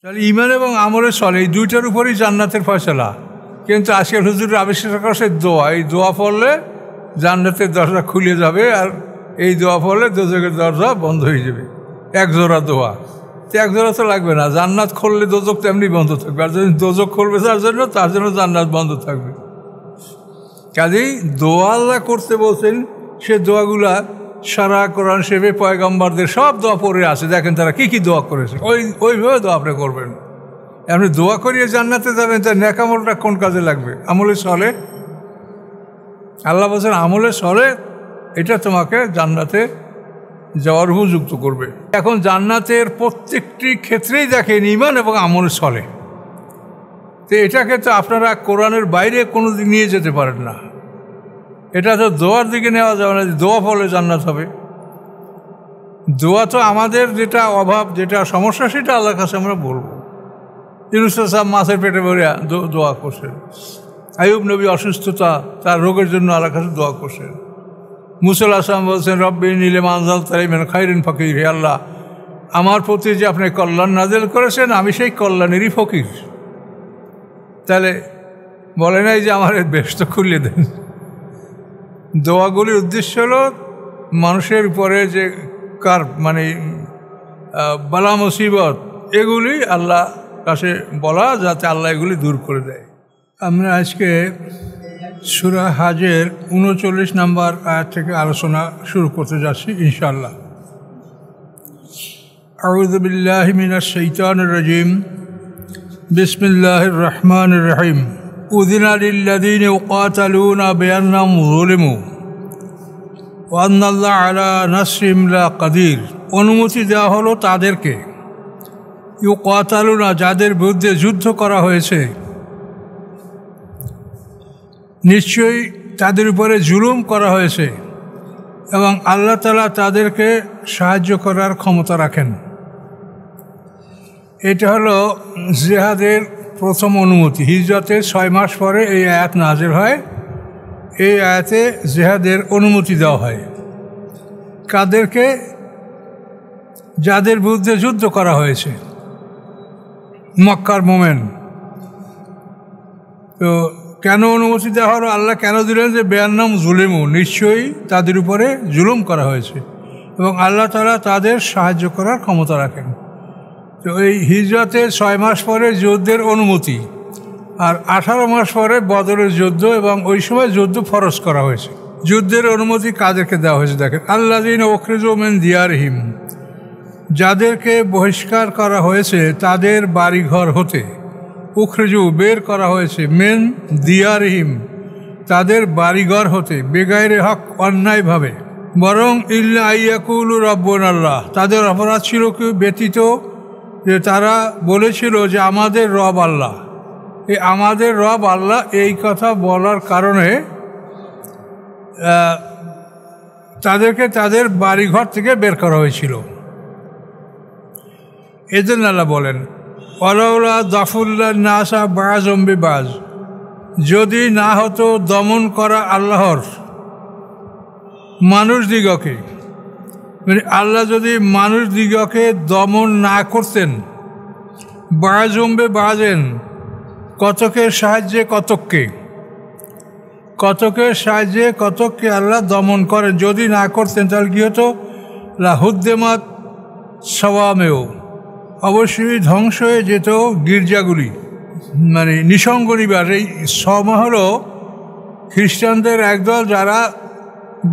তাহলে ঈমান এবং আমলের চলে এই দুইটার উপরই জান্নাতের ফয়সালা। কিন্তু আজকাল হুজুরের আবিষ্কার করছে দোয়া, এই দোয়া পড়লে জান্নাতের দরজা খুলে যাবে, আর এই দোয়া পড়লে দোজখের দরজা বন্ধ হয়ে যাবে। এক জোড়া দোয়া, তো এক জোড়া তো লাগবে না, জান্নাত খুললে দোজখ তেমনি বন্ধ থাকবে, আর যদি দোজখ খুলবে তার জন্য জান্নাত বন্ধ থাকবে। কাজেই দোয়া আল্লাহ করতে বলছেন, সে দোয়াগুলা সারা কোরআন শরীফে পয়গম্বরদের সব দোয়া পড়ে আছে, দেখেন তারা কি কি দোয়া করেছে, ওইভাবে দোয়া আপনি করবেন। আপনি দোয়া করিয়ে জান্নাতে যাবেন, তার নেক আমলটা কোন কাজে লাগবে? আমলে চলে, আল্লাহ বলছেন আমলে চলে, এটা তোমাকে জান্নাতে যাওয়ার উপযুক্ত করবে। এখন জান্নাতের প্রত্যেকটি ক্ষেত্রেই দেখেন ঈমান এবং আমলে চলে, তো এটাকে তো আপনারা কোরআনের বাইরে কোনো দিক নিয়ে যেতে পারেন না। এটা তো দোয়ার দিকে নেওয়া যাবে না, দোয়া ফলে জান্নাত হবে। দোয়া তো আমাদের যেটা অভাব, যেটা সমস্যা, সেটা আল্লাহর কাছে আমরা বলবো। ইউনূস সাহেব মাছের পেটে ভরে দোয়া করছেন, আইয়ুব নবী অসুস্থতা, তার রোগের জন্য আল্লাহর কাছে দোয়া করছেন। মূসা আলাইহিস সালাম বলছেন রব্বি নিলে মানজাল তাইমিন খাইরিন ফকির, হে আল্লাহ আমার প্রতি যে আপনি কল্যাণ নাজিল করেছেন, আমি সেই কল্যাণেরই ফকির। তাহলে বলে নাই যে আমার বেহেশত খুলে দেন। দোয়াগুলির উদ্দেশ্য হলো মানুষের উপরে যে বালা মুসিবত, এগুলি আল্লাহ কাছে বলা, যাতে আল্লাহ এগুলি দূর করে দেয়। আমরা আজকে সূরা হাজের ৩৯ নম্বর আয়াত থেকে আলোচনা শুরু করতে যাচ্ছি ইনশাআল্লাহ। আউযু বিল্লাহি মিনাশ শাইতানির রাজিম, বিসমিল্লাহির রহমানির রহিম। উযিনা লিল্লাযীনা ইউকাতালুনা বিআন্নাহুম যুলিমু ওয়া আন্নাল্লাহা আলা নাসরিহিম লাকাদির। অনুমতি দেওয়া হলো তাদেরকে, ইউকাতালুনা যাদের বিরুদ্ধে যুদ্ধ করা হয়েছে, নিশ্চয়ই তাদের উপরে জুলুম করা হয়েছে এবং আল্লাহ তাআলা তাদেরকে সাহায্য করার ক্ষমতা রাখেন। এটা হলো জিহাদের প্রথম অনুমতি। হিজরতের 6 মাস পরে এই আয়াত নাযিল হয়। এই আয়াতে জিহাদের অনুমতি দেওয়া হয় কাদেরকে? যাদের বিরুদ্ধে যুদ্ধ করা হয়েছে, মক্কার মোমেন। তো কেন অনুমতি দেওয়া হলো? আল্লাহ কেন দিলেন? যে বিআন্নাহুম যুলিমু, নিশ্চয়ই তাদের উপরে জুলুম করা হয়েছে এবং আল্লাহ তাআলা তাদের সাহায্য করার ক্ষমতা রাখেন। তো এই হিজরতের 6 মাস পরে যুদ্ধের অনুমতি, আর 18 মাস পরে বদরের যুদ্ধ, এবং ওই সময় যুদ্ধ ফরজ করা হয়েছে। যুদ্ধের অনুমতি কাদেরকে দেওয়া হয়েছে দেখেন, আল্লাযীনা উখরিজু মিন দিয়ারিহিম, যাদেরকে বহিষ্কার করা হয়েছে তাদের বাড়িঘর হতে। উখরিজু বের করা হয়েছে, মিন দিয়ারিহিম তাদের বাড়িঘর হতে, বেগাইরে হক অন্যায়ভাবে, বরং ইল্লা আইয়াকুলু রাব্বুনাল্লাহ, তাদের অপরাধ ছিল কি ব্যতীত যে তারা বলেছিল যে আমাদের রব আল্লাহ। এই আমাদের রব আল্লাহ এই কথা বলার কারণে তাদেরকে তাদের বাড়িঘর থেকে বের করা হয়েছিল। এজন্য আল্লাহ বলেন ওয়ালাউলা দাফুল্লাহ নাসা বাযুম বিবাজ, যদি না হতো দমন করা আল্লাহর মানুষ দিগকে, মানে আল্লাহ যদি মানুষ দিগকে দমন না করতেন, বাযুম বিবাজেন কতকের সাহায্যে কতককে আল্লাহ দমন করেন। যদি না করতেন তাহলে কী হতো? লাহুদ্দেমাত সাওয়ামেও, অবশ্যই ধ্বংস হয়ে যেত গির্জাগুলি, মানে নিঃসঙ্গ নিবাস। এই সমা হলো খ্রিস্টানদের একদল যারা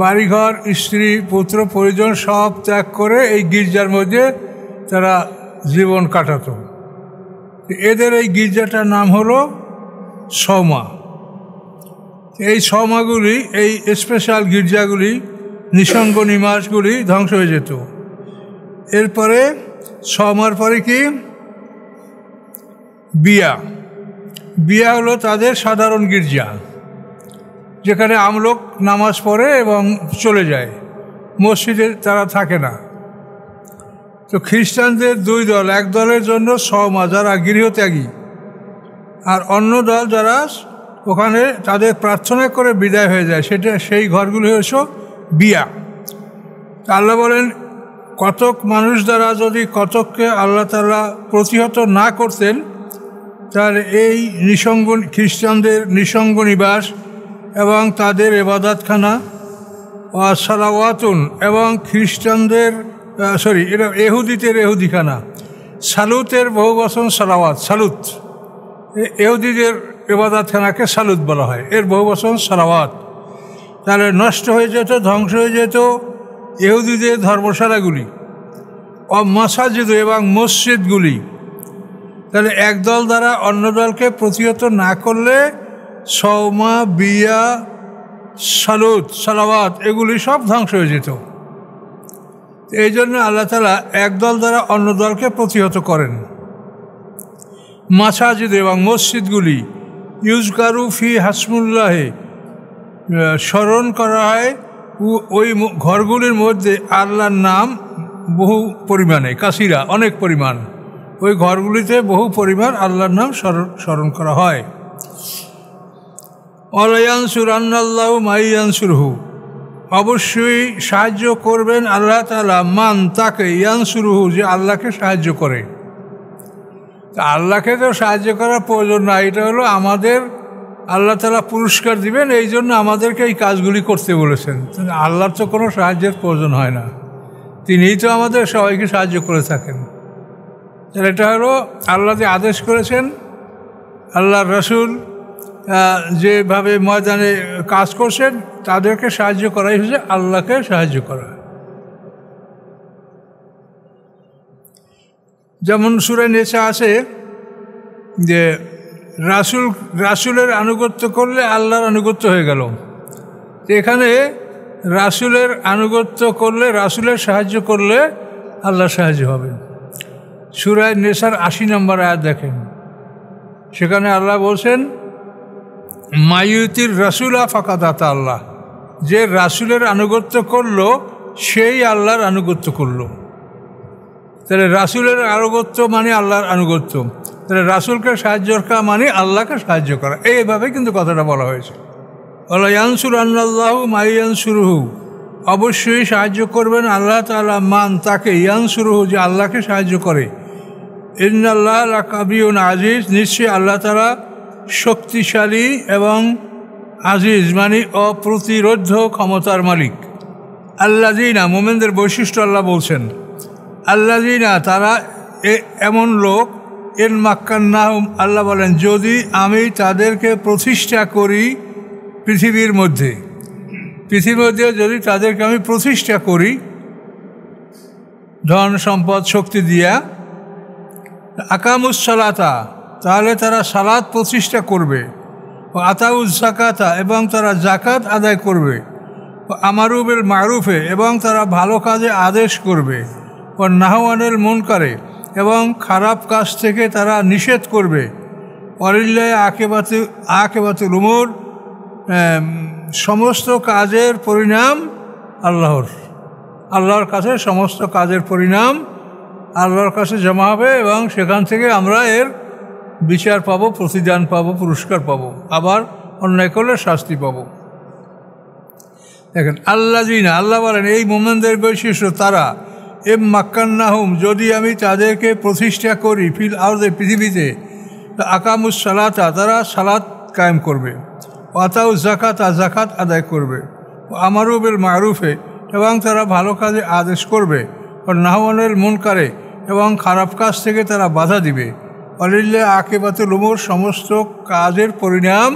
বাড়িঘর, স্ত্রী, পুত্র, পরিজন সব ত্যাগ করে এই গির্জার মধ্যে তারা জীবন কাটাতো। এদের এই গির্জাটার নাম হলো সৌমা। এই সৌমাগুলি, এই স্পেশাল গির্জাগুলি, নিঃসঙ্গ নিবাসগুলি ধ্বংস হয়ে যেত। এরপরে সৌমার পরে কি? বিয়া হলো তাদের সাধারণ গির্জা, যেখানে আমলোক নামাজ পড়ে এবং চলে যায়, মসজিদে তারা থাকে না। তো খ্রিস্টানদের 2 দল, এক দলের জন্য সৌমা যারা গৃহত্যাগী, আর অন্য দল যারা ওখানে তাদের প্রার্থনা করে বিদায় হয়ে যায়, সেই ঘরগুলি হচ্ছে বিয়া। আল্লাহ বলেন কতক মানুষ দ্বারা যদি কতককে আল্লাহ তাআলা প্রতিহত না করতেন, তাহলে এই নিঃসঙ্গ খ্রিস্টানদের নিঃসঙ্গ নিবাস এবং তাদের ইবাদতখানা সালাওয়াতুন এবং খ্রিস্টানদের এটা এহুদিদের এহুদিখানা, সালুতের বহু বচন সালাওয়াত, সালুত, এহুদিদের ইবাদতখানাকে সালুত বলা হয়, এর বহু বচন সালাওয়াত, তাহলে নষ্ট হয়ে যেত, ধ্বংস হয়ে যেত ইহুদিদের ধর্মশালাগুলি ও মাসাজিদ এবং মসজিদগুলি। তাহলে একদল দ্বারা অন্য দলকে প্রতিহত না করলে সৌমা, বিয়া, সালুত, সালাওয়াত এগুলি সব ধ্বংস হয়ে যেত। এই জন্য আল্লাহ তাআলা একদল দ্বারা অন্য দলকে প্রতিহত করেন। মাসাজিদ এবং মসজিদগুলি ইউজকারু ফি হাসমুল্লাহে, স্মরণ করা হয় ওই ঘরগুলির মধ্যে আল্লাহর নাম বহু পরিমাণে, কাসিরা অনেক পরিমাণ, ওই ঘরগুলিতে বহু পরিমাণ আল্লাহর নাম স্মরণ করা হয়। ওয়ালায়ানসুরান্নাল্লাহু মাইয়ানসুরহু, অবশ্যই সাহায্য করবেন আল্লাহ তাআলা মান তাকে, ইয়ানসুরহু যে আল্লাহকে সাহায্য করে। আল্লাহকে তো সাহায্য করার প্রয়োজন না, এটা হলো আমাদের আল্লাহ তাআলা পুরস্কার দিবেন, এই জন্য আমাদেরকে এই কাজগুলি করতে বলেছেন। আল্লাহর তো কোনো সাহায্যের প্রয়োজন হয় না, তিনিই তো আমাদের সবাইকে সাহায্য করে থাকেন। তাহলে এটা হলো আল্লাহ যে আদেশ করেছেন, আল্লাহর রাসূল যেভাবে ময়দানে কাজ করছেন, তাদেরকে সাহায্য করাই হচ্ছে আল্লাহকে সাহায্য করা। যেমন সূরা নিসা আছে যে রাসূলের আনুগত্য করলে আল্লাহর আনুগত্য হয়ে গেল। এখানে রাসূলের আনুগত্য করলে, রাসূলের সাহায্য করলে আল্লাহ সাহায্য হবে। সূরা নিসার ৮০ নম্বর আয়াত দেখেন, সেখানে আল্লাহ বলছেন মাইয়ুতির রাসূলা ফাকাদ আতা আল্লাহ, যে রাসূলের আনুগত্য করলো সেই আল্লাহর আনুগত্য করলো। তাহলে রাসূলের আনুগত্য মানে আল্লাহর আনুগত্য, তাহলে রাসূলকে সাহায্য করা মানে আল্লাহকে সাহায্য করা, এইভাবে কিন্তু কথাটা বলা হয়েছে। ওয়ালা ইয়ানসুরান্নাল্লাহু মাইয়ানসুরহু, অবশ্যই সাহায্য করবেন আল্লাহ তাআলা মান তাকে, ইয়ানসুরহু যে আল্লাহকে সাহায্য করে। ইন্নাল্লাহা লাকাবিয়ুন আজিজ, নিশ্চয়ই আল্লাহ তাআলা শক্তিশালী এবং আজিজ মানে অপ্রতিরোধ্য ক্ষমতার মালিক। আল্লাযীনা, মুমিনদের বৈশিষ্ট্য আল্লাহ বলছেন, আল্লাযীনা তারা এমন লোক, ইন মাক্কান্নাহুম, আল্লাহ বলেন যদি আমি তাদেরকে প্রতিষ্ঠা করি পৃথিবীর মধ্যে যদি তাদেরকে আমি প্রতিষ্ঠা করি ধন সম্পদ শক্তি দিয়া, আকামুস সালাতা, তাহলে তারা সালাত প্রতিষ্ঠা করবে, ও আতাউজ যাকাতা, এবং তারা জাকাত আদায় করবে, ও আমারু বিল মারুফে, এবং তারা ভালো কাজে আদেশ করবে, ও নাহু আনিল মুনকারে, এবং খারাপ কাজ থেকে তারা নিষেধ করবে। ওয়ালিল্লাহি আকিবাতুল উমুর, সমস্ত কাজের পরিণাম আল্লাহর কাছে, সমস্ত কাজের পরিণাম আল্লাহর কাছে জমা হবে, এবং সেখান থেকে আমরা এর বিচার পাবো, প্রতিদান পাবো, পুরস্কার পাবো, আবার অন্যায় করলে শাস্তি পাবো। দেখেন আল্লাযীনা, আল্লাহ বলেন এই মুমিনদের বৈশিষ্ট্য তারা, এম মাক্কান্নাহুম যদি আমি তাদেরকে প্রতিষ্ঠা করি ফিল আরদে পৃথিবীতে, আকামুস সালাতা তারা সালাত কায়েম করবে, আতাউজ যাকাতা যাকাত আদায় করবে, আমারু বিল মারুফে এবং তারা ভালো কাজে আদেশ করবে, ও নাহু আনিল মুনকারে এবং খারাপ কাজ থেকে তারা বাধা দিবে। ওয়ালিল্লাহি আকিবাতুল উমুর, সমস্ত কাজের পরিণাম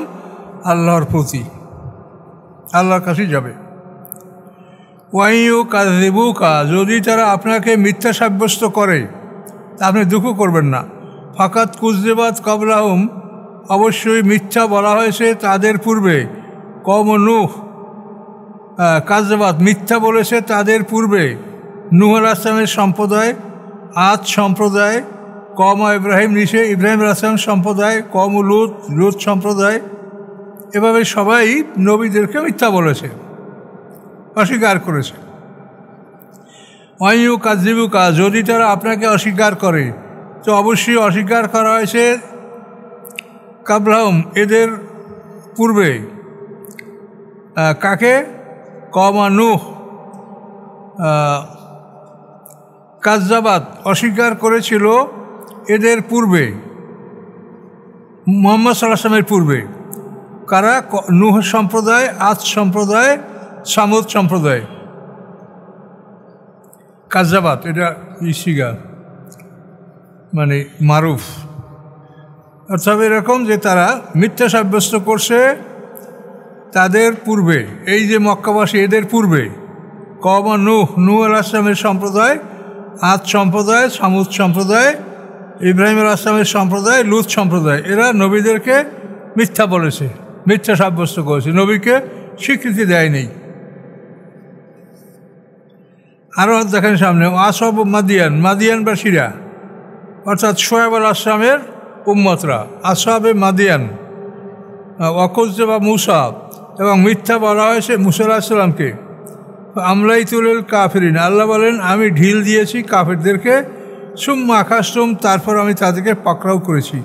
আল্লাহর প্রতি, আল্লাহর কাছেই যাবে। ওয়াইয়ুকাযযিবুকা, যদি তারা আপনাকে মিথ্যা সাব্যস্ত করে আপনি দুঃখ করবেন না। ফাকাদ কুযযিবাত ক্বাবলাহুম, অবশ্যই মিথ্যা বলা হয়েছে তাদের পূর্বে। কওম নূহ, কাযযাবাত মিথ্যা বলেছে তাদের পূর্বে নূহ আলাইহিস সালামের সম্প্রদায়, আদ সম্প্রদায়, কওম ইব্রাহিম নিচে ইব্রাহিম আলাইহিস সালাম সম্প্রদায়, কওম লূত সম্প্রদায়, এভাবে সবাই নবীদেরকে মিথ্যা বলেছে, অস্বীকার করেছে। ওয়াইয়ুকাযযিবুকা, যদি তারা আপনাকে অস্বীকার করে, তো অবশ্যই অস্বীকার করা হয়েছে কাবলাহুম এদের পূর্বে। কাকে? কওম নূহ, কাজ্জাবাত অস্বীকার করেছিল এদের পূর্বে, মুহাম্মদ সাল্লাল্লাহু আলাইহি ওয়াসাল্লামের পূর্বে। কারা? নূহ সম্প্রদায়, আদ সম্প্রদায়, সামুদ সম্প্রদায়। কাজ্জাবাত এটা ইশিগা মানে মারুফ, অর্থাৎ এরকম যে তারা মিথ্যা সাব্যস্ত করছে তাদের পূর্বে, এই যে মক্কাবাসী এদের পূর্বে কওম নূহ আলাইহিস সালামের সম্প্রদায়, আদ সম্প্রদায়, সামুদ সম্প্রদায়, ইব্রাহিম আলাইহিস সালামের সম্প্রদায়, লূত সম্প্রদায়, এরা নবীদেরকে মিথ্যা বলেছে, মিথ্যা সাব্যস্ত করেছে, নবীকে স্বীকৃতি দেয়নি। আরও দেখেন সামনে আসব মাদিয়ান, মাদিয়ানবাসীরা অর্থাৎ শোয়েব আলাইহিস সালামের উম্মতরা, আসহাবে মাদিয়ান, ওয়াকুজ্জাবা মুসা, এবং মিথ্যা বলা হয়েছে মুসা আলাইহিস সালামকে। আমলাই তুলেল কাফিরিন, আল্লাহ বলেন আমি ঢিল দিয়েছি কাফিরদেরকে, সুম্মা আকাশতুম, তারপর আমি তাদেরকে পাকড়াও করেছি।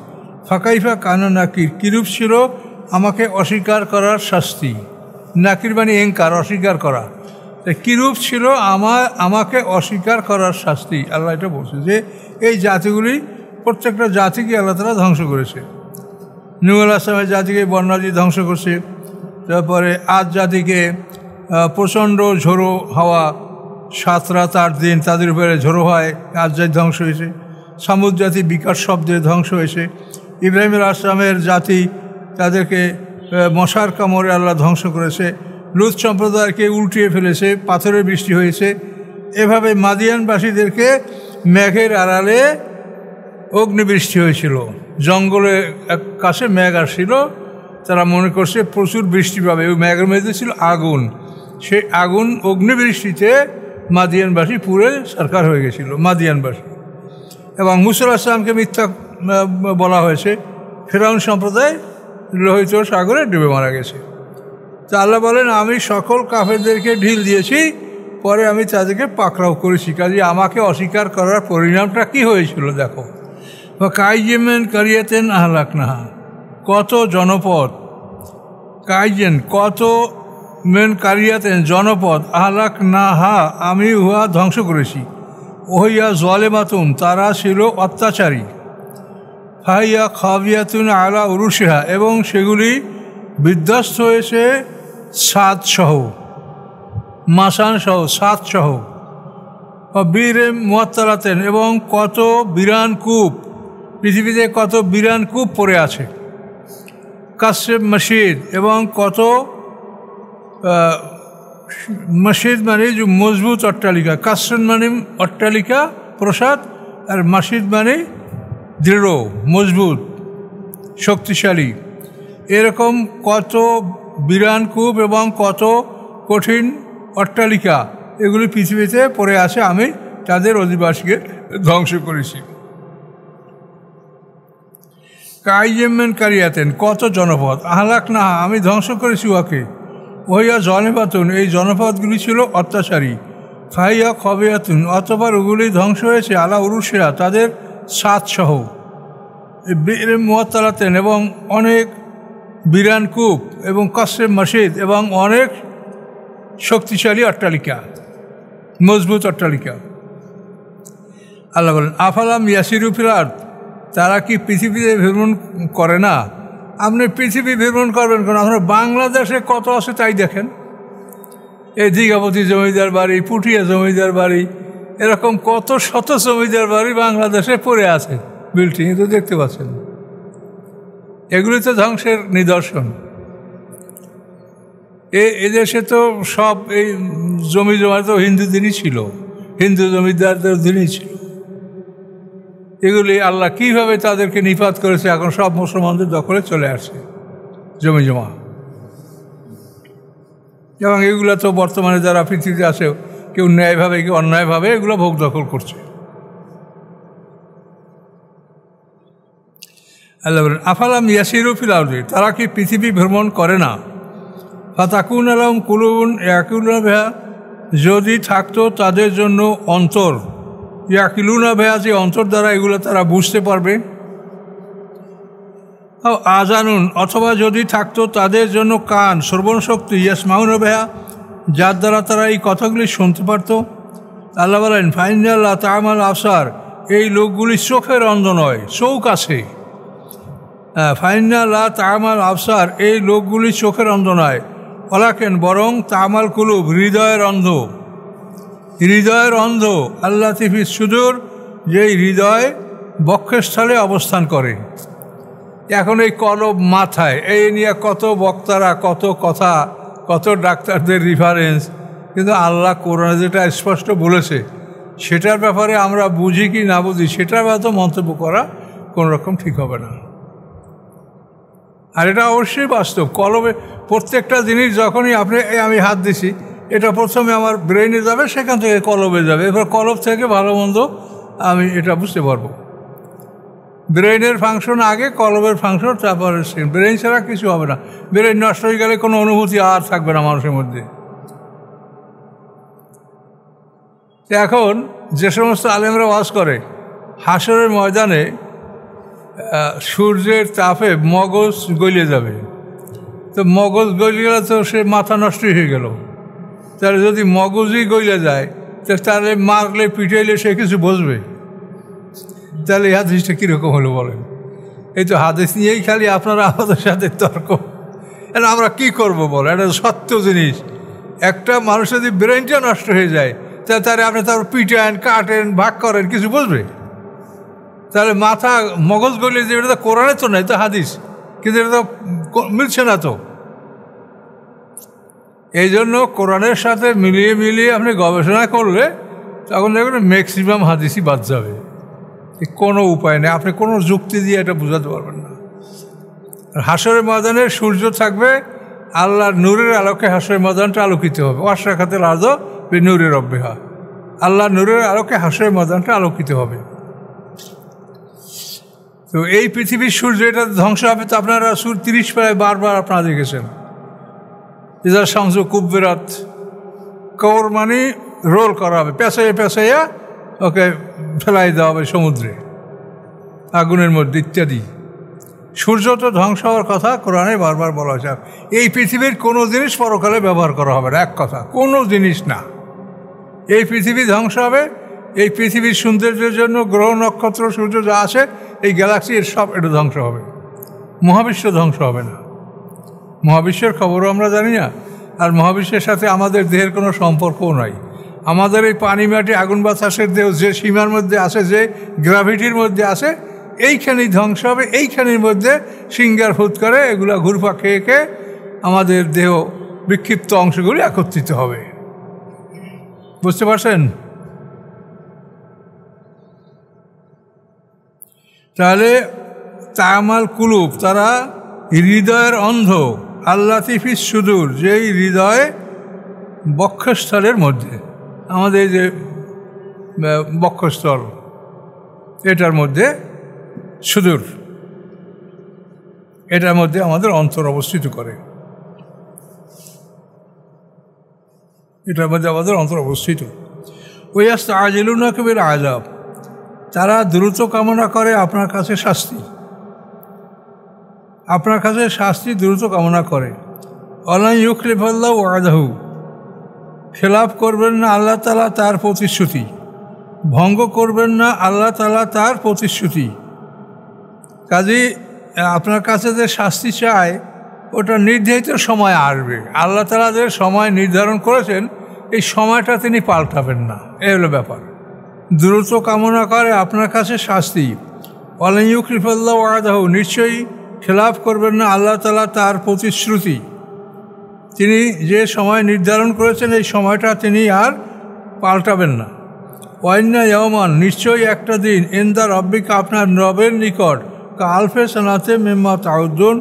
ফাকাইফা কানা নাকির, কিরূপ ছিল আমাকে অস্বীকার করার শাস্তি। নাকির মানে এঙ্কার, অস্বীকার করা। কিরূপ ছিল আমাকে অস্বীকার করার শাস্তি। আল্লাহ এটা বলছে যে এই জাতিগুলি প্রত্যেকটা জাতিকে আল্লাহ তাআলা ধ্বংস করেছে। নূহ আলাইহিস সালামের জাতিকে বন্যাদি ধ্বংস করছে, তারপরে আদ জাতিকে প্রচণ্ড ঝোড়ো হাওয়া 7 রাত 8 দিন তাদের উপরে ঝোড়ো হয়, আদ জাতি ধ্বংস হয়েছে। সামুদ জাতি বিকট শব্দে ধ্বংস হয়েছে। ইব্রাহিম আলাইহিস সালামের জাতি তাদেরকে মশার কামড়ে আল্লাহ ধ্বংস করেছে। লূত সম্প্রদায়কে উল্টিয়ে ফেলেছে, পাথরের বৃষ্টি হয়েছে। এভাবে মাদিয়ানবাসীদেরকে মেঘের আড়ালে অগ্নিবৃষ্টি হয়েছিল। জঙ্গলে এক কাছে মেঘ আসছিল, তারা মনে করছে প্রচুর বৃষ্টি পাবে, ওই মেঘের মধ্যে ছিল আগুন। সেই আগুন অগ্নিবৃষ্টিতে মাদিয়ানবাসী পুরে সরকার হয়ে গেছিল, মাদিয়ানবাসী। এবং মুসা আলাইহিস সালামকে মিথ্যা বলা হয়েছে, ফিরআউন সম্প্রদায় লোহিত সাগরে ডুবে মারা গেছে। তা আল্লাহ বলেন আমি সকল কাফেরদেরকে ঢিল দিয়েছি, পরে আমি তাদেরকে পাকড়াও করেছি। কাজে আমাকে অস্বীকার করার পরিণামটা কি হয়েছিল দেখো। কাইজেমেন কারিয়াতেন আহলাকনাহা, কত জনপদ, কাইজেন কত মেন কারিয়াতেন জনপদ, আহলাকনাহা আমি উহা ধ্বংস করেছি। ওহিয়া জলেমাতুন, তারা ছিল অত্যাচারী। ফাহিয়া খাবিয়াতুন আলা উরুশিহা, এবং সেগুলি বিধ্বস্ত হয়েছে ছাদসহ, মাসানসহ, ছাদসহ। বীরে মুয়াত্তালাতেন, এবং কত বিরান কূপ, পৃথিবীতে কত বিরান কূপ পড়ে আছে। কাসেব মসজিদ, এবং কত মসজিদ মানে যে মজবুত অট্টালিকা, কাসেন মানে অট্টালিকা প্রসাদ, আর মসজিদ মানে দৃঢ় মজবুত শক্তিশালী। এরকম কত বিরান কূপ এবং কত কঠিন অট্টালিকা এগুলি পৃথিবীতে পড়ে আছে, আমি তাদের অধিবাসীকে ধ্বংস করেছি। কাইজেমেন কারিয়াতেন, কত জনপদ, আহলাকনাহা আমি ধ্বংস করেছি উহাকে। ওহিয়া জনপাতুন, এই জনপদগুলি ছিল অত্যাচারী। ফাহিয়া খবিয়াতুন, অতঃপর ওগুলি ধ্বংস হয়েছে আলা উরুশিহা, তাদের ছাদসহ। বীরে মুয়াত্তালাতেন, এবং অনেক বিরান কূপ, এবং কাসেব মসজিদ, এবং অনেক শক্তিশালী অট্টালিকা, মজবুত অট্টালিকা। আল্লাহ বলেন আফালাম ইয়াসিরু ফিল আরদ, তারা কি পৃথিবীতে ভ্রমণ করে না? আপনি পৃথিবী ভ্রমণ করবেন কেন? আপনার বাংলাদেশে কত আছে তাই দেখেন। এই দীঘাপতি জমিদার বাড়ি, পুঠিয়া জমিদার বাড়ি, এরকম কত শত জমিদার বাড়ি বাংলাদেশে পড়ে আছে, বিল্ডিং তো দেখতে পাচ্ছেন। এগুলি তো ধ্বংসের নিদর্শন। এদেশে তো সব এই জমি জমা তো হিন্দুদেরই ছিল, হিন্দু জমিদারদের দিনই ছিল। এগুলি আল্লাহ কীভাবে তাদেরকে নিপাত করেছে, এখন সব মুসলমানদের দখলে চলে আসছে জমি জমা। এবং এগুলো তো বর্তমানে যারা পৃথিবীতে আছে, কেউ ন্যায়ভাবে কেউ অন্যায়ভাবে এগুলো ভোগ দখল করছে। আল্লাহ বলেন আফালাম ইয়াসিরু ফিল আরদি, তারা কি পৃথিবী ভ্রমণ করে না? ফাতাকুন আলম কুলুন ইয়াকুলুনা বিহা, যদি থাকতো তাদের জন্য অন্তর, ইয়াকিলুনা বিহা, যে অন্তর দ্বারা এগুলো তারা বুঝতে পারবে। আজানুন, অথবা যদি থাকতো তাদের জন্য কান, শ্রবণ শক্তি, ইয়াসমাউনা বিহা, যার দ্বারা তারা এই কথাগুলি শুনতে পারত। আল্লাহ বলেন ফাইনাল্লাহ তামাল আফসার, এই লোকগুলি চোখের অন্ধ নয়, চোখ আছে। ফাইনাল্লাহ তামাল আফসার, এই লোকগুলি চোখের অন্ধ নয়, ওলাকেন বরং তামাল কুলুব, হৃদয়ের অন্ধ। হৃদয়ের অন্ধ আল্লাহ তিফিস সুদূর, যেই হৃদয় বক্ষস্থলে অবস্থান করে। এখন এই কলব মাথায়, এই নিয়ে কত বক্তারা, কত কথা, কত ডাক্তারদের রেফারেন্স, কিন্তু আল্লাহ কোরআনে যেটা স্পষ্ট বলেছে সেটার ব্যাপারে আমরা বুঝি কি না বুঝি সেটার ব্যাপারে মন্তব্য করা কোনো রকম ঠিক হবে না। আর এটা অবশ্যই বাস্তব। কলবে প্রত্যেকটা জিনিস যখনই আমি হাত দিছি, এটা প্রথমে আমার ব্রেইনে যাবে, সেখান থেকে কলবে যাবে, এবার কলব থেকে ভালো মন্দ আমি এটা বুঝতে পারবো। ব্রেইনের ফাংশন আগে, কলবের ফাংশন তারপরে। ব্রেইন ছাড়া কিছু হবে না। ব্রেইন নষ্ট হয়ে গেলে কোনো অনুভূতি আর থাকবে না মানুষের মধ্যে। এখন যে সমস্ত আলেমরা ওয়াজ করে হাসরের ময়দানে সূর্যের তাপে মগজ গলিয়ে যাবে, তো মগজ গলিয়ে গেলে তো সে মাথা নষ্টই হয়ে গেল। তাহলে যদি মগজই গলিয়ে যায় তাহলে মারলে পিটাইলে সে কিছু বুঝবে? তাহলে এই হাদিসটা কীরকম হলো বলেন? এই তো হাদিস নিয়েই খালি আপনারা আমাদের সাথে তর্ক। এটা আমরা কি করব বলো? এটা সত্য জিনিস। একটা মানুষ যদি ব্রেনটা নষ্ট হয়ে যায় তাহলে আপনি তারপর পিটান, কাটেন, ভাগ করেন, কিছু বুঝবে? তাহলে মাথা মগজ গলিয়ে যাবে, এটা তো কোরআনে তো নাই, তো হাদিস, কিন্তু এটা তো মিলছে না। তো এই জন্য কোরআনের সাথে মিলিয়ে আপনি গবেষণা করলে তখন দেখবেন ম্যাক্সিমাম হাদিসই বাদ যাবে। কোনো উপায় নেই, আপনি কোনো যুক্তি দিয়ে এটা বোঝাতে পারবেন না। হাসরের ময়দানে সূর্য থাকবে, আল্লাহর নূরের আলোকে হাসরের ময়দানটা আলোকিত হবে। ওয়াশরাকাতিল আরদু বিনূরি রাব্বিহা, আল্লাহর নূরের আলোকে হাসরের ময়দানটা আলোকিত হবে। তো এই পৃথিবীর সূর্য এটা ধ্বংস হবে। তো আপনারা 30 প্রায় বারবার আপনারা দেখেছেন, ইজা শামসু কুব্বিরাত, কবর মানে রোল করা হবে, পেঁচাইয়া ওকে ফেলাই দেওয়া হবে সমুদ্রে, আগুনের মধ্যে ইত্যাদি। সূর্য তো ধ্বংস হওয়ার কথা কোরআনে বারবার বলা হয়েছে। এই পৃথিবীর কোনো জিনিস পরকালে ব্যবহার করা হবে না, এক কথা, কোনো জিনিস না। এই পৃথিবী ধ্বংস হবে। এই পৃথিবীর সৌন্দর্যের জন্য গ্রহ, নক্ষত্র, সূর্য যা আছে, এই গ্যালাক্সি, এর সব এটা ধ্বংস হবে। মহাবিশ্ব ধ্বংস হবে না। মহাবিশ্বের খবরও আমরা জানি না, আর মহাবিশ্বের সাথে আমাদের দেহের কোনো সম্পর্কও নাই। আমাদের এই পানি, মাটি, আগুন, বাতাসের দেহ যে সীমার মধ্যে আছে, যে গ্র্যাভিটির মধ্যে আছে, এইখানেই ধ্বংস হবে। এইখানের মধ্যে সিঙ্গার ফুট করে এগুলা ঘুরপা খেয়ে আমাদের দেহ বিক্ষিপ্ত অংশগুলি একত্রিত হবে। বুঝতে পারছেন? তাহলে তামাল কুলুব, তারা হৃদয়ের অন্ধ। আল্লাহ তিফিস সুদূর, যেই হৃদয় বক্ষস্থলের মধ্যে, আমাদের যে বক্ষস্থল, এটার মধ্যে সুদূর, এটার মধ্যে আমাদের অন্তর অবস্থিত করে। এটার মধ্যে আমাদের অন্তর অবস্থিত। ওয়াস্তাজিলুনাকা বিল আযাব, তারা দ্রুত কামনা করে আপনার কাছে শাস্তি, আপনার কাছে শাস্তি দ্রুত কামনা করে। ওয়ালা ইউখলিফাল্লাহু ওয়াদাহু, খেলাফ করবেন না আল্লাহ তাআলা তার প্রতিশ্রুতি, ভঙ্গ করবেন না আল্লাহ তাআলা তার প্রতিশ্রুতি। কাজেই আপনার কাছে যে শাস্তি চায় ওটা নির্ধারিত সময় আসবে। আল্লাহ তাআলা যে সময় নির্ধারণ করেছেন এই সময়টা তিনি পাল্টাবেন না, এই হলো ব্যাপার। দ্রুত কামনা করে আপনার কাছে শাস্তি। ওয়ালা ইউখলিফাল্লাহু ওয়াদাহু, নিশ্চয়ই খেলাফ করবেন না আল্লাহ তাআলা তার প্রতিশ্রুতি। তিনি যে সময় নির্ধারণ করেছেন এই সময়টা তিনি আর পাল্টাবেন না। ওয়াইন্না ইয়াওমান, নিশ্চয়ই একটা দিন, ইনদা রাব্বিকা, আপনার রবের নিকট, কা আলফে সানাতে মিম্মা তাউদ্দুন,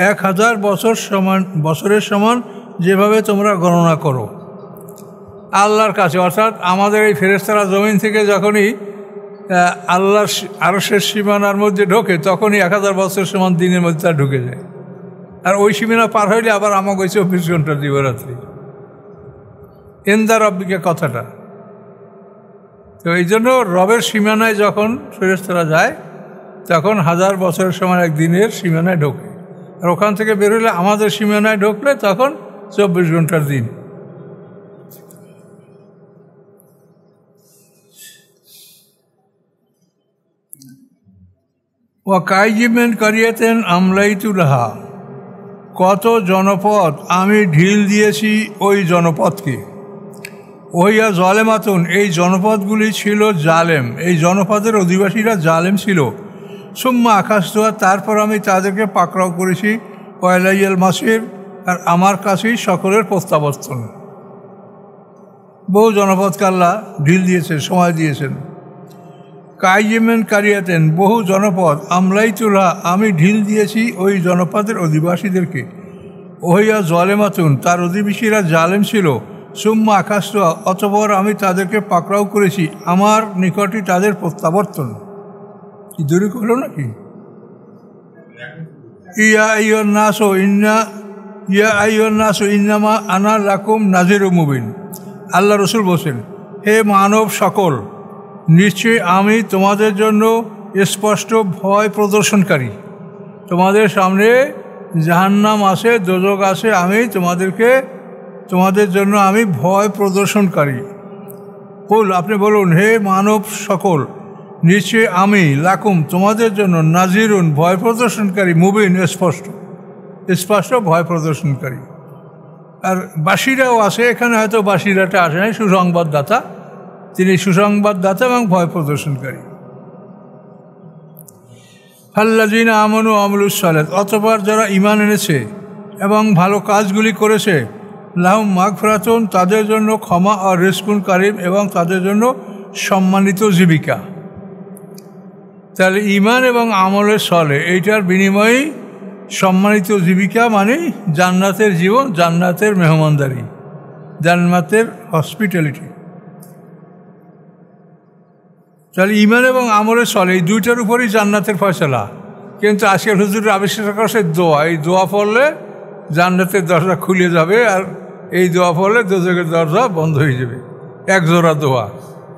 1000 বছরের সমান যেভাবে তোমরা গণনা করো। আল্লাহর কাছে, অর্থাৎ আমাদের এই ফেরেশতারা জমিন থেকে যখনই আল্লাহর আরশের সীমানার মধ্যে ঢোকে তখনই 1000 বছর সমান দিনের মধ্যে তার ঢুকে যায়। আর ওই সীমানা পার হইলে আবার আমাকে 24 ঘন্টা দিবরাত্রি। ইনদা রাব্বিকা কথাটা, তো এই জন্য রবের সীমানায় যখন ফেরেশতারা যায় তখন 1000 বছরের সমান এক দিনের সীমানায় ঢোকে। আর ওখান থেকে বেরোলে আমাদের সীমানায় ঢুকলে তখন 24 ঘন্টার দিন। ওয়া কাইজিমেন কারিয়াতেন আমলাইতুলাহা, কত জনপদ আমি ঢিল দিয়েছি ওই জনপদকে। ওইয়া জলেমাতুন, এই জনপদগুলি ছিল জালেম, এই জনপদের অধিবাসীরা জালেম ছিল। সুম্মা আকাশ দোয়া, তারপর আমি তাদেরকে পাকড়াও করেছি। ওয়াইলাইয়াল মাসির, আর আমার কাছেই সকলের প্রত্যাবর্তন। বহু জনপদকে আল্লাহ ঢিল দিয়েছেন, সময় দিয়েছেন। কাইজিমেন কারিয়াতেন, বহু জনপদ আমলাইতুল্লাহ, আমি ঢিল দিয়েছি ওই জনপদের অধিবাসীদেরকে। ওহিয়া জলেমাতুন, তার অধিবাসীরা জালেম ছিল। সুম্মা আকাশ দোয়া, অতঃপর আমি তাদেরকে পাকড়াও করেছি, আমার নিকটই তাদের প্রত্যাবর্তন। কি দূরে করলো নাকি? ইয়া আইয়ুহান্নাসু ইন্নামা আনা লাকুম নাযিরুম মুবিন। আল্লাহ রসুল বলছেন, হে মানব সকল, নিশ্চয়ই আমি তোমাদের জন্য স্পষ্ট ভয় প্রদর্শনকারী। তোমাদের সামনে জাহান্নাম আছে, দোজখ আছে, আমি তোমাদের জন্য আমি ভয় প্রদর্শনকারী। কুল, আপনি বলুন, হে মানব সকল, নিশ্চয়ই আমি লাকুম তোমাদের জন্য নাজিরুন, ভয় প্রদর্শনকারী, মুবিন, স্পষ্ট ভয় প্রদর্শনকারী। আর বাসিরাও আছে, এখানে হয়তো বাসিরাটা আসে নাই, সুসংবাদদাতা, তিনি সুসংবাদদাতা এবং ভয় প্রদর্শনকারী। ফাল্লাযীনা আমানু ওয়া আমিলুস সালিহাত, অতঃপর যারা ঈমান এনেছে এবং ভালো কাজগুলি করেছে, লাহুম মাগফিরাতুন, তাদের জন্য ক্ষমা, আর রিজকুন কারীম, এবং তাদের জন্য সম্মানিত জীবিকা। তাহলে ঈমান এবং আমলের সালেহ, এইটার বিনিময়ে সম্মানিত জীবিকা মানে জান্নাতের জীবন, জান্নাতের মেহমানদারি, জান্নাতের হসপিটালিটি। তাহলে ঈমান এবং আমলের সালেহ, এই দুইটার উপরই জান্নাতের ফয়সালা। কিন্তু আজকাল হুজুরের আবিষ্কার করেছে দোয়া, এই দোয়া পড়লে জান্নাতের দরজা খুলে যাবে, আর এই দোয়া পড়লে দোজখের দরজা বন্ধ হয়ে যাবে। এক জোড়া দোয়া,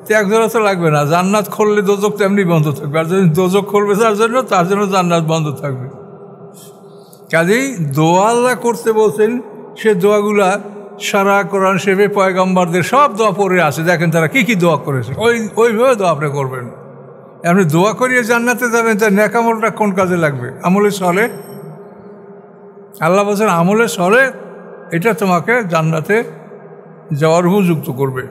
তো এক জোড়া তো লাগবে না, জান্নাত খুললে দোজখ তেমনি বন্ধ থাকবে, আর যদি দোজখ খুলবে তার জন্য জান্নাত বন্ধ থাকবে। কাজেই দোয়া আল্লাহ করতে বলছেন, সে দোয়াগুলা সারা কোরআন শরীফে পয়গম্বরদের সব দোয়া পড়ে আছে। দেখেন তারা কি কি দোয়া করেছে, ওইভাবে দোয়া আপনি করবেন। আপনি দোয়া করিয়ে জান্নাতে যাবেন, তার নেক আমলটা কোন কাজে লাগবে? আমলে সালেহ। আল্লাহ বলছেন আমলে সালেহ এটা তোমাকে জান্নাতে যাওয়ার উপযুক্ত করবে।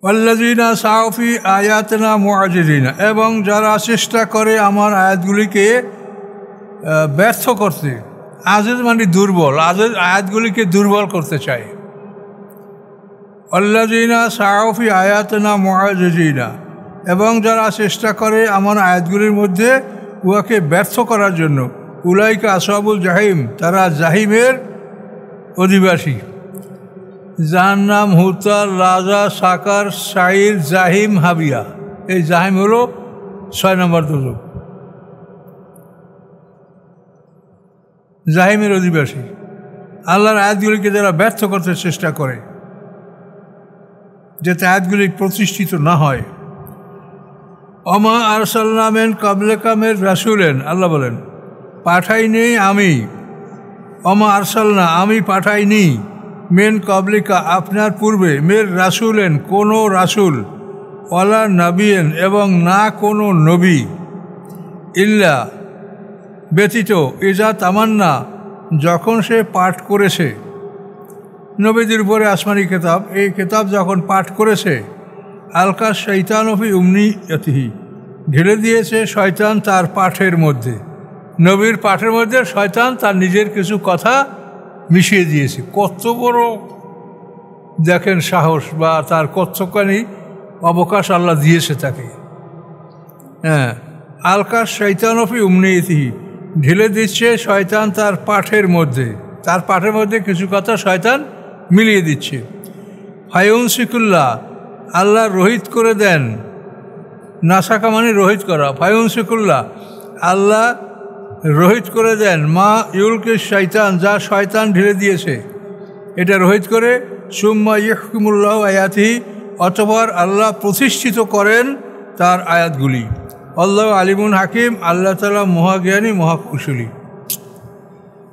ওয়াল্লাযীনা সাউ ফি আয়াতিনা মুআজিজিনা, এবং যারা চেষ্টা করে আমার আয়াতগুলিকে ব্যর্থ করতে। আজিজ মানে দুর্বল, আয়াতগুলিকে দুর্বল করতে চায়। ওয়াল্লাযীনা সাউ ফি আয়াতিনা মুআজিজিনা, এবং যারা চেষ্টা করে আমার আয়াতগুলির মধ্যে উহাকে ব্যর্থ করার জন্য। উলাইকা আসহাবুল জাহিম, তারা জাহিমের অধিবাসী। জাহান্নাম, হুতার, রাজা, সাকার, সাইর, জাহিম, হাবিয়া। এই জাহিম হলো 6 নম্বর দোজখ, জাহিমের অধিবাসী। আল্লাহর আয়াতগুলিকে যারা ব্যর্থ করতে চেষ্টা করে, যাতে আয়াতগুলি প্রতিষ্ঠিত না হয়। অমা আরসালনা মিন ক্বাবলিকা মির রাসূলিন, আল্লাহ বলেন পাঠাইনি আমি, অমা আরসালনা আমি পাঠাইনি, মিন ক্বাবলিকা আপনার পূর্বে, মির রাসূলিন কোনো রাসূল, ওয়ালা নবিয়্যিন এবং না কোনো নবী, ইল্লা ব্যতীত, ইজা তামান্না যখন সে পাঠ করেছে। নবীদের উপরে আসমানি কিতাব, এই কিতাব যখন পাঠ করেছে, আলকা শয়তান ফি উমনিয়তিহি, ঢেলে দিয়েছে শয়তান তার পাঠের মধ্যে। নবীর পাঠের মধ্যে শয়তান তার নিজের কিছু কথা মিশিয়ে দিয়েছে। কত বড় দেখেন সাহস, বা তার কতখানি অবকাশ আল্লাহ দিয়েছে তাকে। হ্যাঁ, আলকা শয়তান ফি উমনিয়তিহি, ঢেলে দিচ্ছে শয়তান তার পাঠের মধ্যে, তার পাঠের মধ্যে কিছু কথা শয়তান মিলিয়ে দিচ্ছে। ফায়ুনসিকুল্লাহ, আল্লাহ রহিত করে দেন। নাসাকা মানে রহিত করা, ফায়ুনসিকুল্লাহ আল্লাহ রহিত করে দেন। মা ইউলকি শয়তান, যা শয়তান ঢেলে দিয়েছে, এটা রহিত করে। সুম্মা ইয়াহকুমুল্লাহু আয়াতিহি, অতঃপর আল্লাহ প্রতিষ্ঠিত করেন তার আয়াতগুলি। আল্লাহু আলিমুন হাকিম, আল্লাহ তাআলা মহাজ্ঞানী, মহাকুশলী।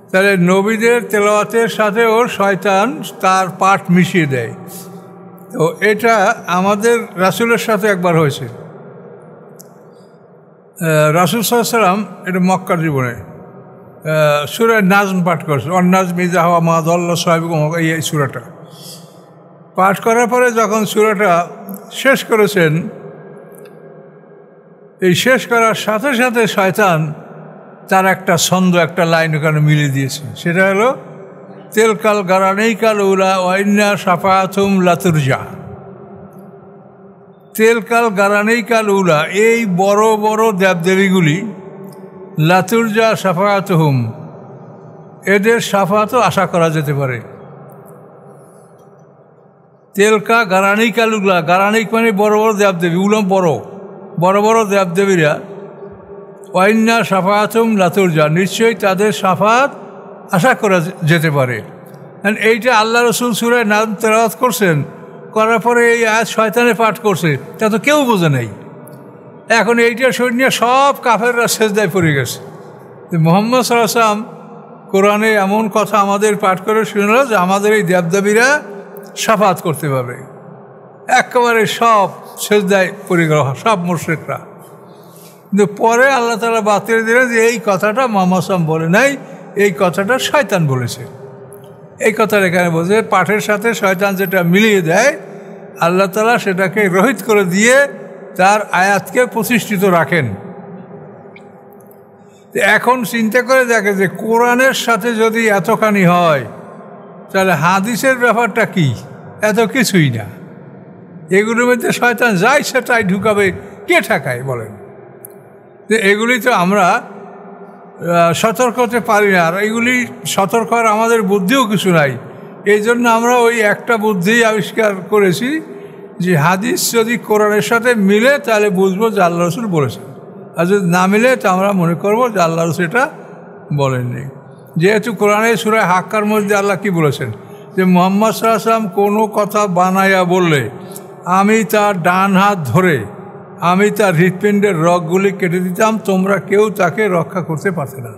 তাহলে নবীদের তেলাওয়াতের সাথেও শয়তান তার পাঠ মিশিয়ে দেয়। তো এটা আমাদের রাসূলের সাথে একবার হয়েছে। রাসূল সাল্লাল্লাহু আলাইহি ওয়াসাল্লাম এটা মক্কার জীবনে সূরা নাজম পাঠ করেছে, অন্নাজমি ইযা হাওয়া মা দাল্লা সাহিবুকুম, এই সূরাটা পাঠ করার পরে যখন সূরাটা শেষ করেছেন, এই শেষ করার সাথে সাথে শয়তান তার একটা ছন্দ, একটা লাইন ওখানে মিলিয়ে দিয়েছে। সেটা হলো তেলকাল গারানেইকাল উলা ওয়াইন্না শাফাআতুম লাতুরজা। তেলকাল গারানেইকাল উলা, এই বড় বড় দেবদেবীগুলি, লাতুরজা শাফাআতুহুম, এদের শাফাআতও আশা করা যেতে পারে। তেলকা গারানেইকাল উলা, গারানেইক মানে বড় বড় দেবদেবী, উলম বড় বড় বড় দেবদেবীরা, ওয়াইন্না শাফাআতুম লাতুরজা, নিশ্চয়ই তাদের শাফাআত আশা করা যেতে পারে। এইটা আল্লাহ রসুল সূরা নাম তেলাওয়াত করছেন, করার পরে এই আয়াত শয়তানে পাঠ করছে, তা তো কেউ বোঝে নাই। এখন এইটা শুনিয়ে সব কাফেররা সেজদায় পড়ে গেছে। মুহাম্মদ সাল্লাল্লাহু আলাইহি ওয়াসাল্লাম কোরআনে এমন কথা আমাদের পাঠ করে শুনল যে আমাদের এই দেবদেবীরা শাফাআত করতে পারবে। একেবারে সব সেজদায় পড়ে গেল, সব মুশরিকরা। কিন্তু পরে আল্লাহ তাআলা বাতিল দিলেন যে এই কথাটা মুহাম্মদ সাল্লাল্লাহু আলাইহি ওয়াসাল্লাম বলে নাই, এই কথাটা শয়তান বলেছে। এই কথাটা এখানে বলছে, পাঠের সাথে শয়তান যেটা মিলিয়ে দেয়, আল্লাহ তাআলা সেটাকে রহিত করে দিয়ে তার আয়াতকে প্রতিষ্ঠিত রাখেন। এখন চিন্তা করে দেখে যে কোরআনের সাথে যদি এতখানি হয়, তাহলে হাদিসের ব্যাপারটা কি? এত কিছুই না। এগুলোর মধ্যে শয়তান যাই সেটাই ঢুকাবে, কে ঠেকায় বলেন? যে এগুলি তো আমরা সতর্ক হতে পারি না, আর এইগুলি সতর্ক হওয়ার আমাদের বুদ্ধিও কিছু নাই। এই জন্য আমরা ওই একটা বুদ্ধি আবিষ্কার করেছি যে হাদিস যদি কোরআনের সাথে মিলে তাহলে বুঝবো যে আল্লাহ রসুল বলেছেন, আর যদি না মিলে তা আমরা মনে করবো যে আল্লাহ রসুল এটা বলেননি। যেহেতু কোরআনে সূরা হাক্কার মধ্যে আল্লাহ কি বলেছেন যে মুহাম্মদ সাল্লাল্লাহু আলাইহি ওয়াসাল্লাম কোনো কথা বানাইয়া বললে আমি তার ডান হাত ধরে আমি তার হৃৎপিণ্ডের রগগুলি কেটে দিতাম, তোমরা কেউ তাকে রক্ষা করতে পারতে না।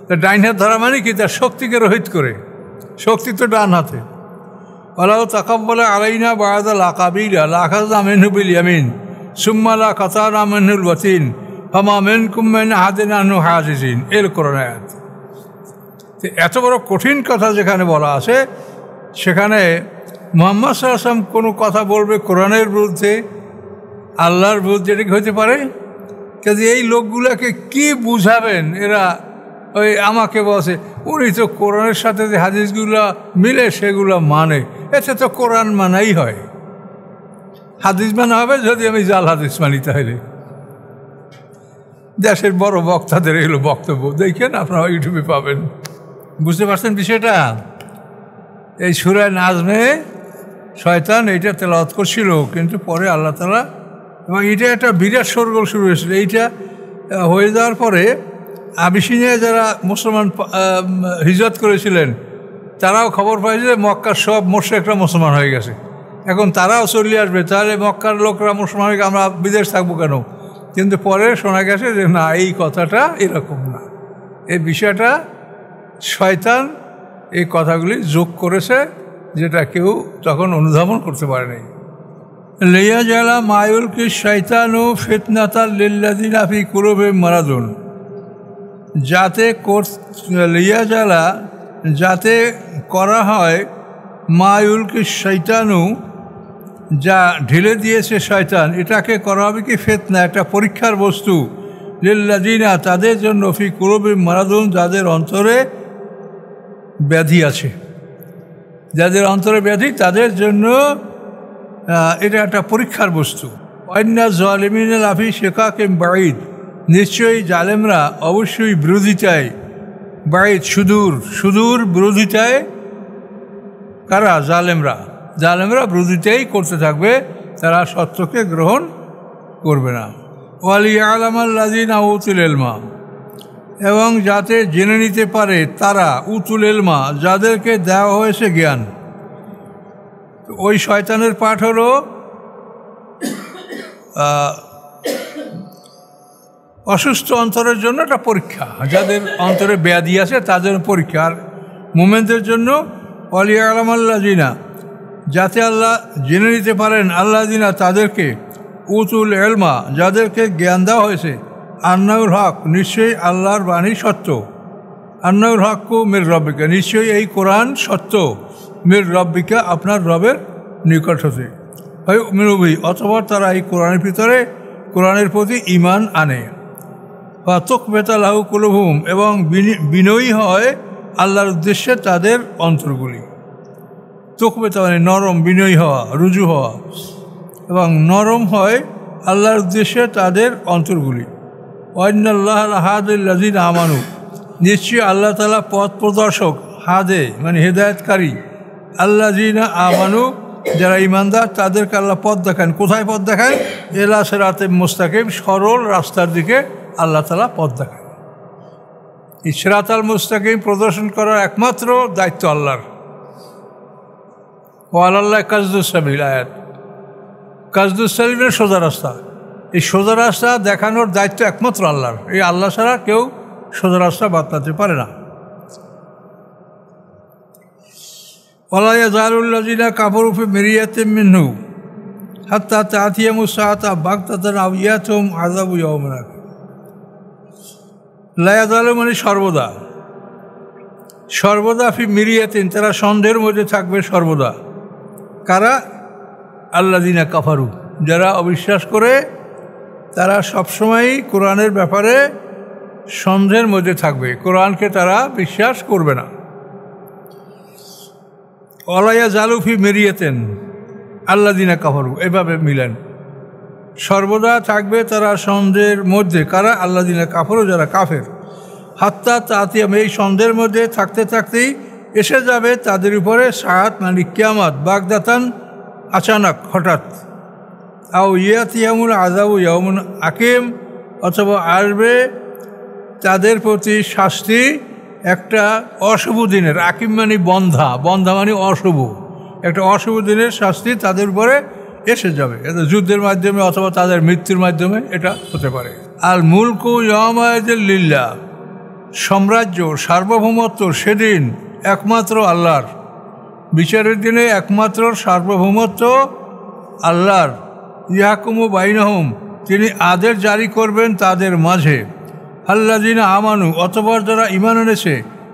তা ডাইন হাত ধরা মানে কি? তার শক্তিকে রহিত করে, শক্তি তো ডান হাতে। আল্লাহ তাকাব্বালা আলাইনা বা'দাল আকাবিলা লাখাযনা মিনহু বিল ইয়ামিন সুম্মা লা কাতানা মিনহুল ওয়াতিন ফামা মিনকুম মিন আহাদিন আনহু হাজিজিন, এর কোরআন আয়াত। এত বড় কঠিন কথা যেখানে বলা আছে, সেখানে মুহাম্মদ সাল্লাল্লাহু আলাইহি ওয়াসাল্লাম কোনো কথা বলবে কোরআনের বিরুদ্ধে, আল্লাহর বিরুদ্ধে, এটা কি হতে পারে? কাজে এই লোকগুলোকে কি বুঝাবেন? এরা ওই আমাকে বসে উনি তো কোরআনের সাথে যে হাদিসগুলো মিলে সেগুলো মানে, এতে তো কোরআন মানাই হয়। হাদিস মানা হবে যদি আমি জাল হাদিস মানি। তাহলে দেশের বড় বক্তাদের এগুলো বক্তব্য দেখেন, আপনারা ইউটিউবে পাবেন। বুঝতে পারছেন বিষয়টা? এই সূরা নাজমে শয়তান এইটা তেলাওয়াত করছিল, কিন্তু পরে আল্লাহ তাআলা, এবং এটা একটা বিরাট শোরগোল শুরু হয়েছিল। এইটা হয়ে যাওয়ার পরে আবিসিনিয়ায় যারা মুসলমান হিজরত করেছিলেন তারাও খবর পাইছে যে মক্কার সব মুশরিকরা মুসলমান হয়ে গেছে, এখন তারাও চলে আসবে, তাহলে মক্কার লোকরা মুসলমান হয়ে আমরা বিদেশ থাকবো কেন? কিন্তু পরে শোনা গেছে যে না, এই কথাটা এরকম না, এই বিষয়টা শয়তান এই কথাগুলি যোগ করেছে, যেটা কেউ তখন অনুধাবন করতে পারেনি। লিয়াজালা মায়ুলকি শাইতানু ফিতনাতাল লিল্লাযিনা ফি কুলুবিহিম মারাদুন, যাতে লিয়াজালা, যাতে করা হয়, মায়ুলকি শয়তানু, যা ঢেলে দিয়েছে শয়তান, এটাকে করা হবে কি ফিতনা, একটা পরীক্ষার বস্তু, লিল্লাযিনা, তাদের জন্য, ফি কুলুবিহিম মারাদুন, যাদের অন্তরে ব্যাধি আছে, যাদের অন্তরে ব্যাধি, তাদের জন্য এটা একটা পরীক্ষার বস্তু। ওয়াইন্না যালিমিনা লাফি শিকাকিন বাঈদ, নিশ্চয়ই জালেমরা অবশ্যই বিরোধিতায়, বাঈদ সুদূর, সুদূর বিরোধিতায়। কারা? জালেমরা। জালেমরা বিরোধিতাই করতে থাকবে, তারা সত্যকে গ্রহণ করবে না। ওয়ালিয়ালামাল্লাযিনা উতুল ইলমা, এবং যাতে জেনে নিতে পারে তারা, উতুল ইলমা, যাদেরকে দেওয়া হয়েছে জ্ঞান। ওই শয়তানের পাঠ হলো অসুস্থ অন্তরের জন্য একটা পরীক্ষা, যাদের অন্তরে ব্যাধি আছে তাদের পরীক্ষা। আর মুমিনদের জন্য ওয়ালিয়ালামাল্লাযিনা, যাতে আল্লাহ জেনে নিতে পারেন আল্লাযিনা তাদেরকে উতুল এলমা যাদেরকে জ্ঞান দেওয়া হয়েছে আন্নাউল হক নিশ্চয়ই আল্লাহর বাণী সত্য, আন্নাউল হকু মির রব্বিকা নিশ্চয়ই এই কোরআন সত্য, মির রব্বিকা আপনার রবের নিকট হতে। মিনুবি অথবা তারা এই কোরআনের ভিতরে কোরআনের প্রতি ঈমান আনে। বা তুকবেতা লাহু কুলুবুহুম এবং বিনয়ী হয় আল্লাহর উদ্দেশ্যে তাদের অন্তরগুলি। তুকবেতা মানে নরম, বিনয়ী হওয়া, রুজু হওয়া, এবং নরম হয় আল্লাহর উদ্দেশ্যে তাদের অন্তরগুলি। ওয়াইনাল্লাহ হাদিল্লাযিনা আমানু নিশ্চয়ই আল্লাহ তাআলা পথ প্রদর্শক, হাদে মানে হেদায়েতকারী, আল্লাযিনা আমানু যারা ঈমানদার তাদেরকে আল্লাহ পথ দেখান। কোথায় পথ দেখান? ইলা সিরাতে মুস্তাকিম সরল রাস্তার দিকে আল্লাহ তাআলা পথ দেখান। এই সিরাতাল মুস্তাকিম প্রদর্শন করার একমাত্র দায়িত্ব আল্লাহর। ওয়ালাল্লাহ কাসদুস সাবিল আয়াত, কাসদুস সাবিলের সোজা রাস্তা, এই সোজা রাস্তা দেখানোর দায়িত্ব একমাত্র আল্লাহর। এই আল্লাহ ছাড়া কেউ সোজা রাস্তা বাতলাতে পারে না। ওয়ালা ইয়াজালুল্লাযিনা কাফারু ফি মিরিয়াতিন মিনহু হাত্তা তা'তিয়াহুমুস সাআতু বাগতাতান আও ইয়াতুহুম আযাবু ইয়াওমিন আকিম। লা ইয়াজালু মানে সর্বদা, সর্বদা ফি মিরিয়াতিন তারা সন্দেহের মধ্যে থাকবে সর্বদা। কারা? আল্লাযিনা কাফারু যারা অবিশ্বাস করে, তারা সবসময়ই কোরআনের ব্যাপারে সন্দেহের মধ্যে থাকবে, কোরআনকে তারা বিশ্বাস করবে না। ওয়ালা ইয়াজালু ফি মিরিয়াতিন আল্লাযিনা কাফারু এভাবে মিলেন, সর্বদা থাকবে তারা সন্দেহের মধ্যে। কারা? আল্লাযিনা কাফারু যারা কাফের। হাত্তা তা'তিয়াহুম এই সন্দেহের মধ্যে থাকতে থাকতেই এসে যাবে তাদের উপরে সাআত মানে কিয়ামত, বাগদাতান আচানক হঠাৎ, আও ইয়াতিয়াহুমুল আযাবু ইয়াওমিন আকিম অথবা আসবে তাদের প্রতি শাস্তি একটা অশুভ দিনের। আকিম মানে বন্ধা, বন্ধা মানে অশুভ, একটা অশুভ দিনের শাস্তি তাদের উপরে এসে যাবে। এটা যুদ্ধের মাধ্যমে অথবা তাদের মৃত্যুর মাধ্যমে এটা হতে পারে। আল মুলকু ইয়াওমাইযিন লিল্লাহ সাম্রাজ্য সার্বভৌমত্ব সেদিন একমাত্র আল্লাহর, বিচারের দিনে একমাত্র সার্বভৌমত্ব আল্লাহর। ইয়াহকুমু বাইনাহুম তিনি আদেশ জারি করবেন তাদের মাঝে। আল্লাযিনা আমানু অতঃপর যারা ঈমান এনেছে,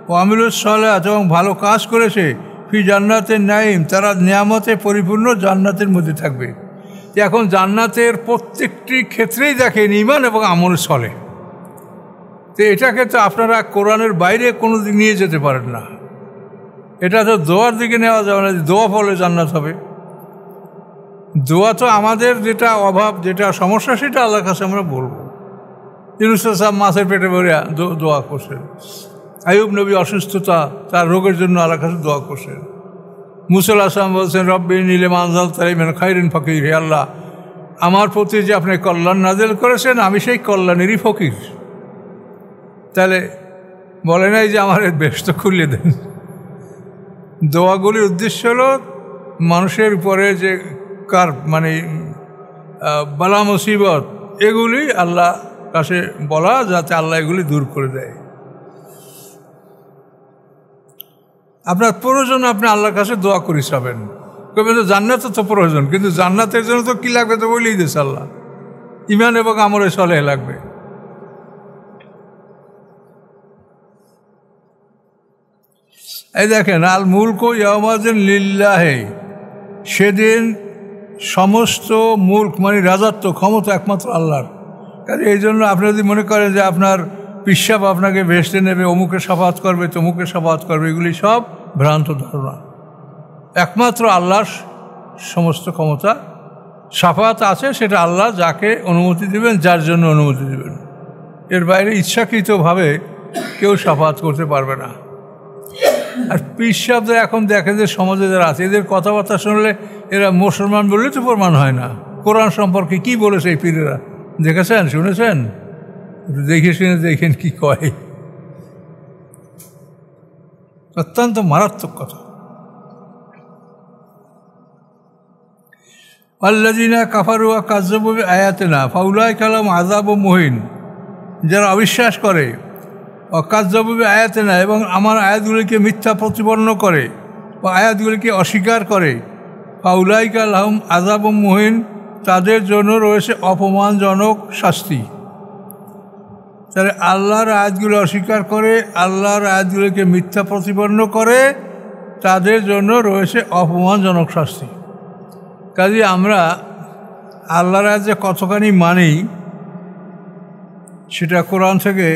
ও আমিলুস সালিহাত এবং ভালো কাজ করেছে, ফি জান্নাতিন নাঈম তারা নিয়ামতে পরিপূর্ণ জান্নাতের মধ্যে থাকবে। এখন জান্নাতের প্রত্যেকটি ক্ষেত্রেই দেখেন ঈমান এবং আমল চলে। তো এটাকে তো আপনারা কোরআনের বাইরে কোনো দিক নিয়ে যেতে পারেন না। এটা তো দোয়ার দিকে নেওয়া যাবে না, দোয়া ফলে জান্নাত হবে। দোয়া তো আমাদের যেটা অভাব, যেটা সমস্যা, সেটা আল্লাহর কাছে আমরা বলবো। ইউনূস সাহেব মাছের পেটে ভরে দোয়া করছেন, আইয়ুব নবী অসুস্থতা, তার রোগের জন্য আল্লাহর কাছে দোয়া করছেন। মুসা আলাইহিস সালাম বলছেন রব্বি লিমা আনজালতা মিন খায়রিন ফাকির, হে আল্লাহ আমার প্রতি যে আপনি কল্যাণ নাযিল করেছেন আমি সেই কল্যাণেরই ফকির। তাহলে বলে নাই যে আমার বেহেশত খুলে দেন। দোয়াগুলির উদ্দেশ্য হলো মানুষের উপরে যে কার মানে বালা মুসিবত এগুলি আল্লাহ কাছে বলা, যাতে আল্লাহ এগুলি দূর করে দেয়। আপনার প্রয়োজন আপনি আল্লাহর কাছে দোয়া করে যাবেন। কবে তো জান্নাত তো প্রয়োজন, কিন্তু জান্নাতের জন্য তো কী লাগবে তো বলেই দিয়েছে আল্লাহ, ঈমান এবং আমলে সালেহ লাগবে। এই দেখেন আল মুলকু ইয়াওমাইযিন লিল্লাহি সেদিন সমস্ত মুলক মানে রাজত্ব ক্ষমতা একমাত্র আল্লাহর। কারণ এই জন্য আপনি যদি মনে করেন যে আপনার পিসাব আপনাকে ভেস্তে নেবে, অমুকে সাফাত করবে, তমুকে সাফাত করবে, এগুলি সব ভ্রান্ত ধারণা। একমাত্র আল্লাহর সমস্ত ক্ষমতা। সাফাত আছে সেটা আল্লাহ যাকে অনুমতি দেবেন, যার জন্য অনুমতি দেবেন। এর বাইরে ইচ্ছাকৃতভাবে কেউ সাফাত করতে পারবে না। আর পিসাবদের এখন দেখেন যে সমাজে যারা আছে এদের কথাবার্তা শুনলে এরা মুসলমান বললে তো প্রমাণ হয় না। কোরআন সম্পর্কে কি বলেছে এই পীরেরা দেখেছেন, শুনেছেন? দেখে শুনে দেখেন কি কয়, অত্যন্ত মারাত্মক কথা। আল্লাযিনা কাফারু ওয়া কাযযাবু বিআয়াতিনা ফাউলাইকা লাহুম আযাবুম মুহিন যারা অবিশ্বাস করে, ও কাযযাবু বিআয়াতিনা এবং আমার আয়াতগুলিকে মিথ্যা প্রতিপন্ন করে বা আয়াতগুলিকে অস্বীকার করে, ফাউলাইকা লাহুম আযাবুম মুহিন, তাদের জন্য রয়েছে অপমানজনক শাস্তি। তাহলে আল্লাহর আয়াতগুলো অস্বীকার করে, আল্লাহর আয়াতগুলোকে মিথ্যা প্রতিপন্ন করে, তাদের জন্য রয়েছে অপমানজনক শাস্তি। কাজে আমরা আল্লাহর আয়াত যে কতখানি মানি সেটা কোরআন থেকে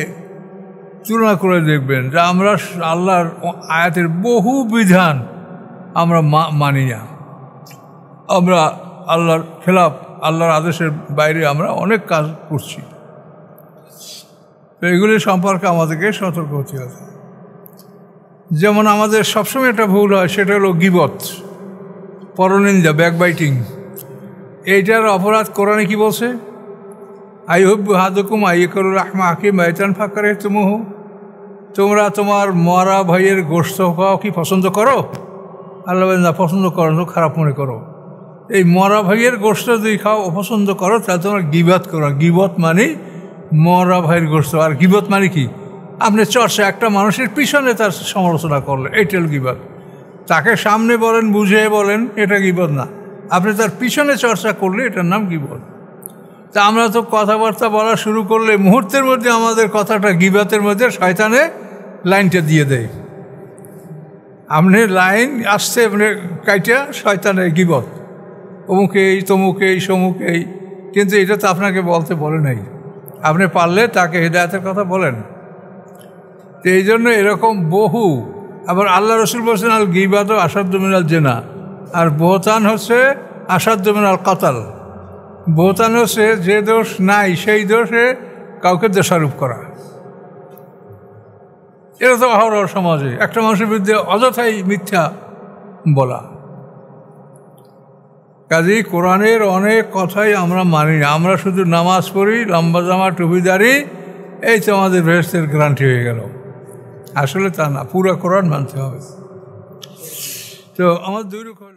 তুলনা করে দেখবেন যে আমরা আল্লাহর আয়াতের বহু বিধান আমরা মানি না। আমরা আল্লাহর খেলাফ, আল্লাহর আদেশের বাইরে আমরা অনেক কাজ করছি। তো এগুলি সম্পর্কে আমাদেরকে সতর্ক হতে হবে। যেমন আমাদের সবসময় একটা ভুল হয়, সেটা হলো গীবত, পরনিন্দা, ব্যাকবাইটিং। এইটার অপরাধ কোরআনে কি বলছে? আইহুব্বু হাদুকুম আইয়াকুলু লাহমা আখিহি মাইতান ফাকারিহতুমুহু, তোমরা তোমার মরা ভাইয়ের গোশত খাওয়া কি পছন্দ করো? আল্লাহ বলেন না, পছন্দ করো না, খারাপ মনে করো। এই মরা ভাইয়ের গোশত যদি খাও অপছন্দ করো, তাহলে তোমরা গীবত করো। গীবত মানে মরা ভাইয়ের গোশত। আর গীবত মানে কি? আপনি চর্চা, একটা মানুষের পিছনে তার সমালোচনা করলেন, এইটাল গীবত। তাকে সামনে বলেন, বুঝিয়ে বলেন, এটা গীবত না। আপনি তার পিছনে চর্চা করলে এটার নাম গীবত। তা আমরা তো কথাবার্তা বলা শুরু করলে মুহূর্তের মধ্যে আমাদের কথাটা গীবতের মধ্যে শয়তানে লাইনটা দিয়ে দেয়। আপনি লাইন আসছে আপনি কাইটা শয়তানের গীবত, অমুকেই তমুকেই সমুকেই, কিন্তু এটা তো আপনাকে বলতে বলে নাই। আপনি পারলে তাকে হেদায়েতের কথা বলেন। তো এই জন্য এরকম বহু, আবার আল্লাহ রসুল বলছেন আল গীবাতু আসাদ্দু মিনাল জিনা, আর বহতান হচ্ছে আসাদ্দু মিনাল কাতাল। বহতান হচ্ছে যে দোষ নাই সেই দোষে কাউকে দোষারোপ করা। এটা তো অহরহ সমাজে একটা মানুষের বিরুদ্ধে অযথাই মিথ্যা বলা। কাজেই কোরআনের অনেক কথাই আমরা মানি না। আমরা শুধু নামাজ পড়ি, লম্বা জামা, টুপিদারি, এই তো আমাদের বেহেশতের গ্যারান্টি হয়ে গেল। আসলে তা না, পুরো কোরআন মানতে হবে। তো আমার দুই রকম